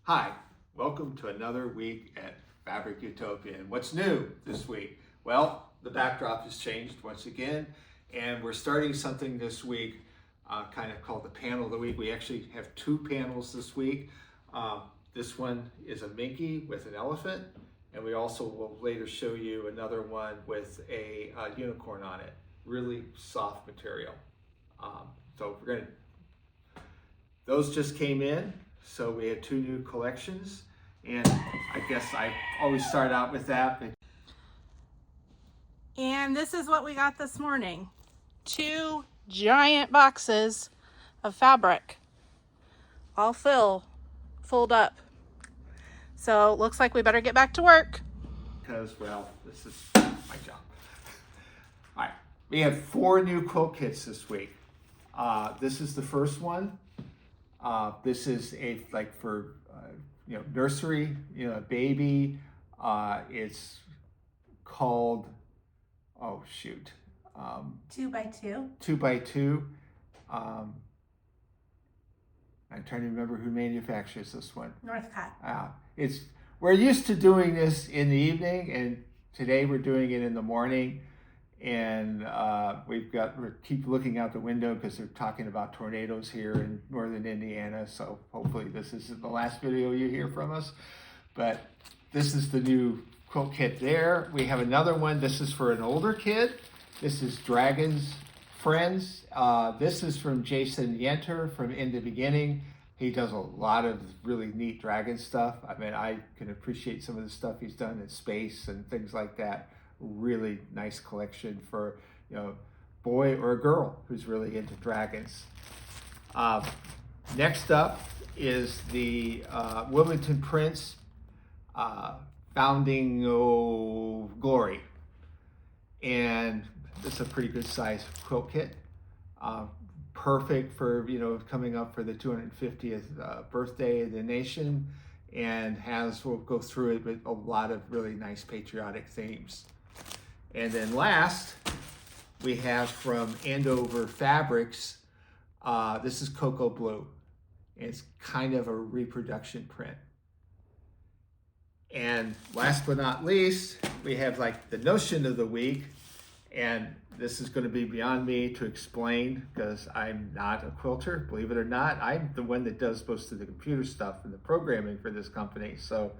Hi, welcome to another week at Fabric Utopia. And what's new this week? Well, the backdrop has changed once again, and we're starting something this week kind of called the panel of the week. We actually have two panels this week. This one is a Minky with an elephant, and we also will later show you another one with a unicorn on it. Really soft material. Those just came in. So we had two new collections, and I guess I always start out with that. And this is what we got this morning. 2 giant boxes of fabric, all fold up. So looks like we better get back to work. Because, well, this is my job. All right, we have 4 new quilt kits this week. This is the first one. This is for nursery, baby. It's called, 2x2. 2x2. I'm trying to remember who manufactures this one. Northcott. We're used to doing this in the evening, and today we're doing it in the morning. And we keep looking out the window because they're talking about tornadoes here in northern Indiana. So hopefully this isn't the last video you hear from us. But this is the new quilt kit there. We have another one. This is for an older kid. This is Dragon's Friends. This is from Jason Yenter from In the Beginning. He does a lot of really neat dragon stuff. I mean, I can appreciate some of the stuff he's done in space and things like that. Really nice collection for boy or a girl who's really into dragons. Next up is the Wilmington Prints Founding Glory, and it's a pretty good size quilt kit. Perfect for coming up for the 250th birthday of the nation, and we'll go through it with a lot of really nice patriotic themes. And then last, we have from Andover Fabrics, this is Cocoa Blue. It's kind of a reproduction print. And last but not least, we have the notion of the week. And this is going to be beyond me to explain because I'm not a quilter, believe it or not. I'm the one that does most of the computer stuff and the programming for this company. So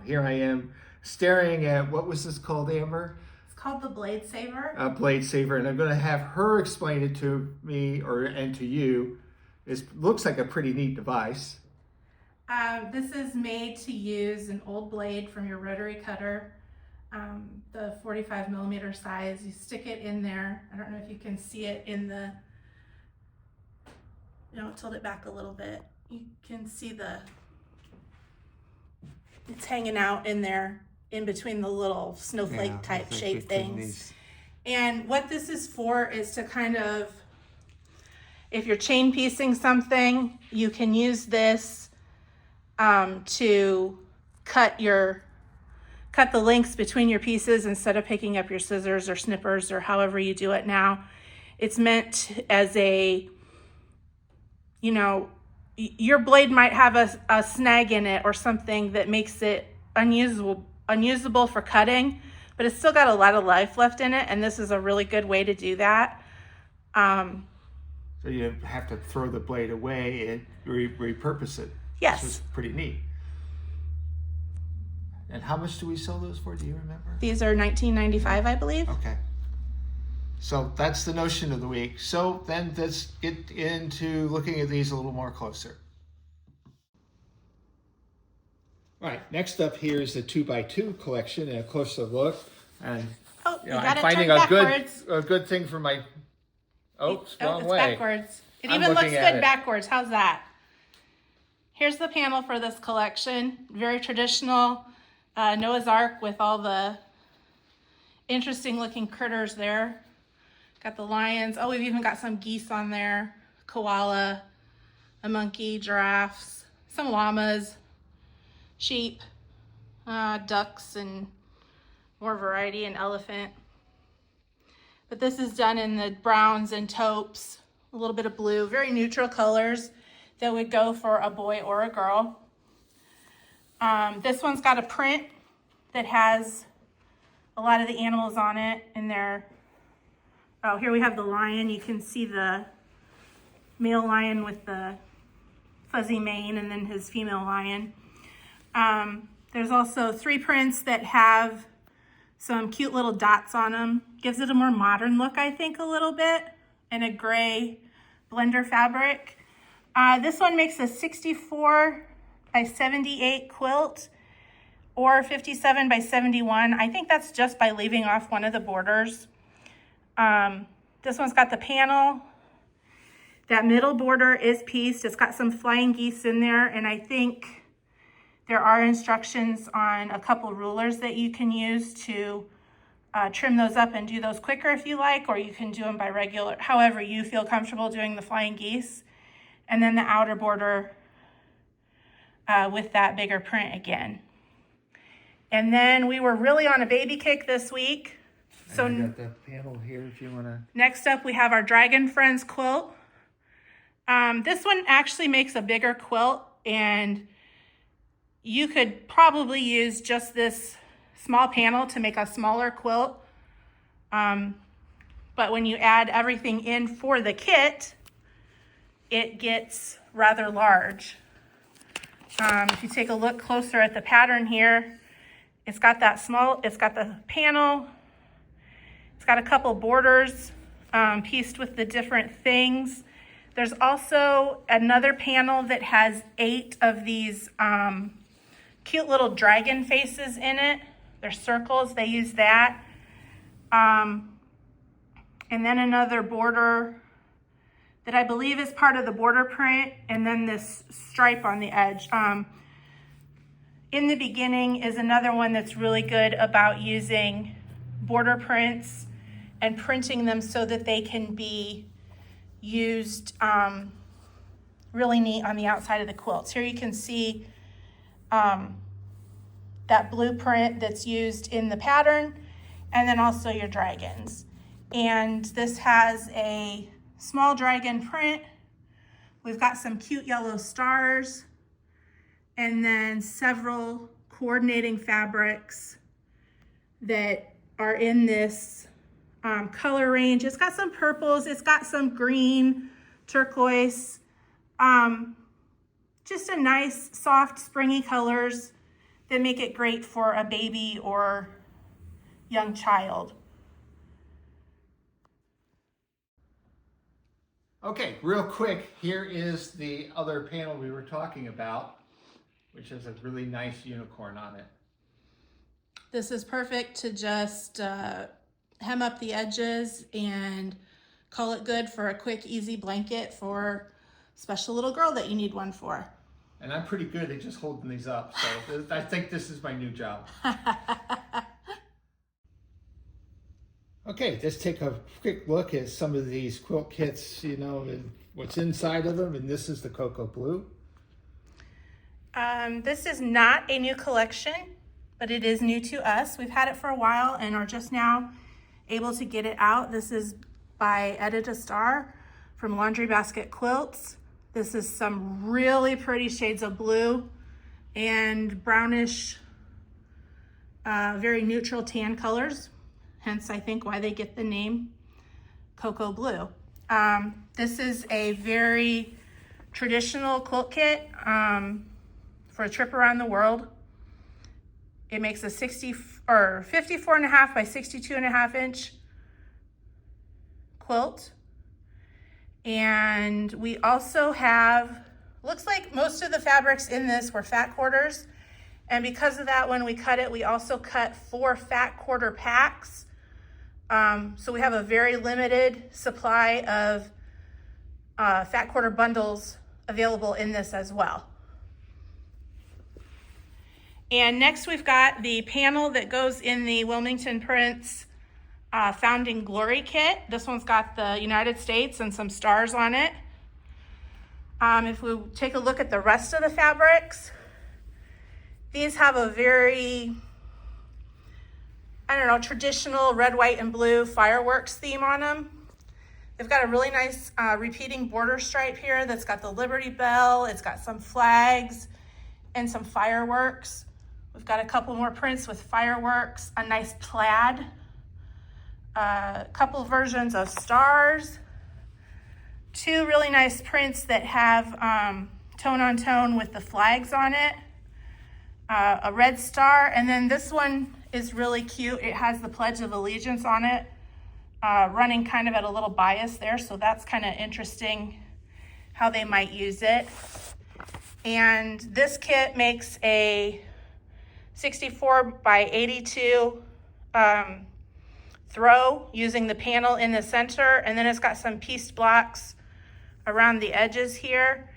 here I am staring at, what was this called, Amber? Called the Blade Saver. Blade Saver, and I'm going to have her explain it to me and to you. It looks like a pretty neat device. This is made to use an old blade from your rotary cutter, the 45 millimeter size. You stick it in there. I don't know if you can see it in the, tilt it back a little bit. You can see it's hanging out in there, in between the little snowflake type shape things. And what this is for is to kind of, if you're chain piecing something, you can use this to cut the lengths between your pieces instead of picking up your scissors or snippers or however you do it now. It's meant as your blade might have a snag in it or something that makes it unusable for cutting, but it's still got a lot of life left in it, and this is a really good way to do that. So you have to throw the blade away and repurpose it. Yes. Which is pretty neat. And how much do we sell those for? Do you remember? These are $19.95, I believe. Okay. So that's the notion of the week. So then let's get into looking at these a little more closer. All right, next up here is the 2x2 collection and a closer look. And you got I'm finding a good thing for my. Oops, wrong way. It's backwards. It even looks good backwards. How's that? Here's the panel for this collection. Very traditional Noah's Ark with all the interesting looking critters there. Got the lions. Oh, we've even got some geese on there. Koala, a monkey, giraffes, some llamas, sheep, ducks, and more variety, an elephant. But this is done in the browns and taupes, a little bit of blue, very neutral colors that would go for a boy or a girl. This one's got a print that has a lot of the animals on it in there. Oh, here we have the lion. You can see the male lion with the fuzzy mane and then his female lion. There's also 3 prints that have some cute little dots on them. Gives it a more modern look, I think, a little bit, in a gray blender fabric. This one makes a 64 by 78 quilt or 57 by 71. I think that's just by leaving off one of the borders. This one's got the panel. That middle border is pieced. It's got some flying geese in there, and I think there are instructions on a couple rulers that you can use to trim those up and do those quicker if you like, or you can do them by regular, however you feel comfortable doing the flying geese. And then the outer border with that bigger print again. And then we were really on a baby kick this week. So I got the panel here if you want to. Next up, we have our Dragon Friends quilt. This one actually makes a bigger quilt, and you could probably use just this small panel to make a smaller quilt. But when you add everything in for the kit, it gets rather large. If you take a look closer at the pattern here, it's got the panel, it's got a couple borders pieced with the different things. There's also another panel that has 8 of these cute little dragon faces in it. They're circles, they use that. And then another border that I believe is part of the border print, and then this stripe on the edge. In the beginning is another one that's really good about using border prints and printing them so that they can be used really neat on the outside of the quilts. Here you can see that blueprint that's used in the pattern, and then also your dragons. And this has a small dragon print. We've got some cute yellow stars, and then several coordinating fabrics that are in this color range. It's got some purples, it's got some green, turquoise, just a nice, soft, springy colors that make it great for a baby or young child. Okay, real quick, here is the other panel we were talking about, which has a really nice unicorn on it. This is perfect to just hem up the edges and call it good for a quick, easy blanket for a special little girl that you need one for. And I'm pretty good at just holding these up, so I think this is my new job. Okay, let's take a quick look at some of these quilt kits, you know, and what's inside of them. And this is the cocoa blue. This is not a new collection, but it is new to us. We've had it for a while and are just now able to get it out. This is by Edita Star from Laundry Basket Quilts. This is some really pretty shades of blue and brownish, very neutral tan colors. Hence, I think why they get the name Cocoa Blue. This is a very traditional quilt kit for a trip around the world. It makes a 54.5 by 62.5 inch quilt. And we also have, looks like most of the fabrics in this were fat quarters. And because of that, when we cut it, we also cut 4 fat quarter packs. So we have a very limited supply of fat quarter bundles available in this as well. And next we've got the panel that goes in the Wilmington Prints Founding Glory kit. This one's got the United States and some stars on it. If we take a look at the rest of the fabrics, these have a very, I don't know, traditional red, white, and blue fireworks theme on them. They've got a really nice repeating border stripe here that's got the Liberty Bell. It's got some flags and some fireworks. We've got a couple more prints with fireworks, a nice plaid, a couple versions of stars, two really nice prints that have tone on tone with the flags on it, a red star, and then this one is really cute. It has the Pledge of Allegiance on it, running kind of at a little bias there, so that's kind of interesting how they might use it. And this kit makes a 64 by 82 throw using the panel in the center, and then it's got some pieced blocks around the edges here,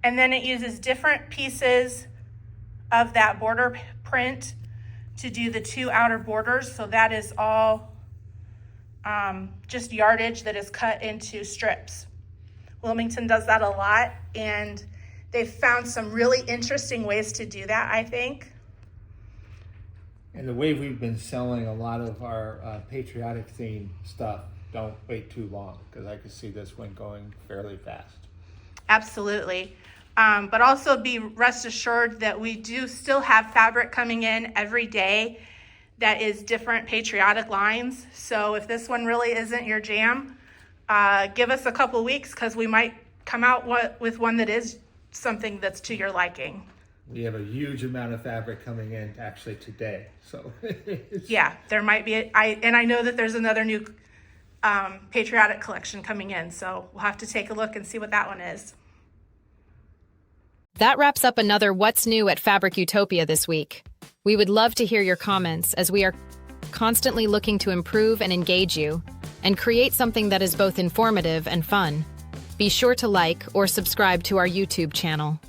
and then it uses different pieces of that border print to do the two outer borders. So that is all just yardage that is cut into strips. Wilmington does that a lot, and they've found some really interesting ways to do that, I think. And the way we've been selling a lot of our patriotic theme stuff, don't wait too long, because I could see this one going fairly fast. Absolutely. But also be rest assured that we do still have fabric coming in every day that is different patriotic lines. So if this one really isn't your jam, give us a couple weeks, because we might come out with one that is something that's to your liking. We have a huge amount of fabric coming in actually today. So yeah, there might be, I know that there's another new patriotic collection coming in. So we'll have to take a look and see what that one is. That wraps up another What's New at Fabric Utopia this week. We would love to hear your comments, as we are constantly looking to improve and engage you and create something that is both informative and fun. Be sure to like or subscribe to our YouTube channel.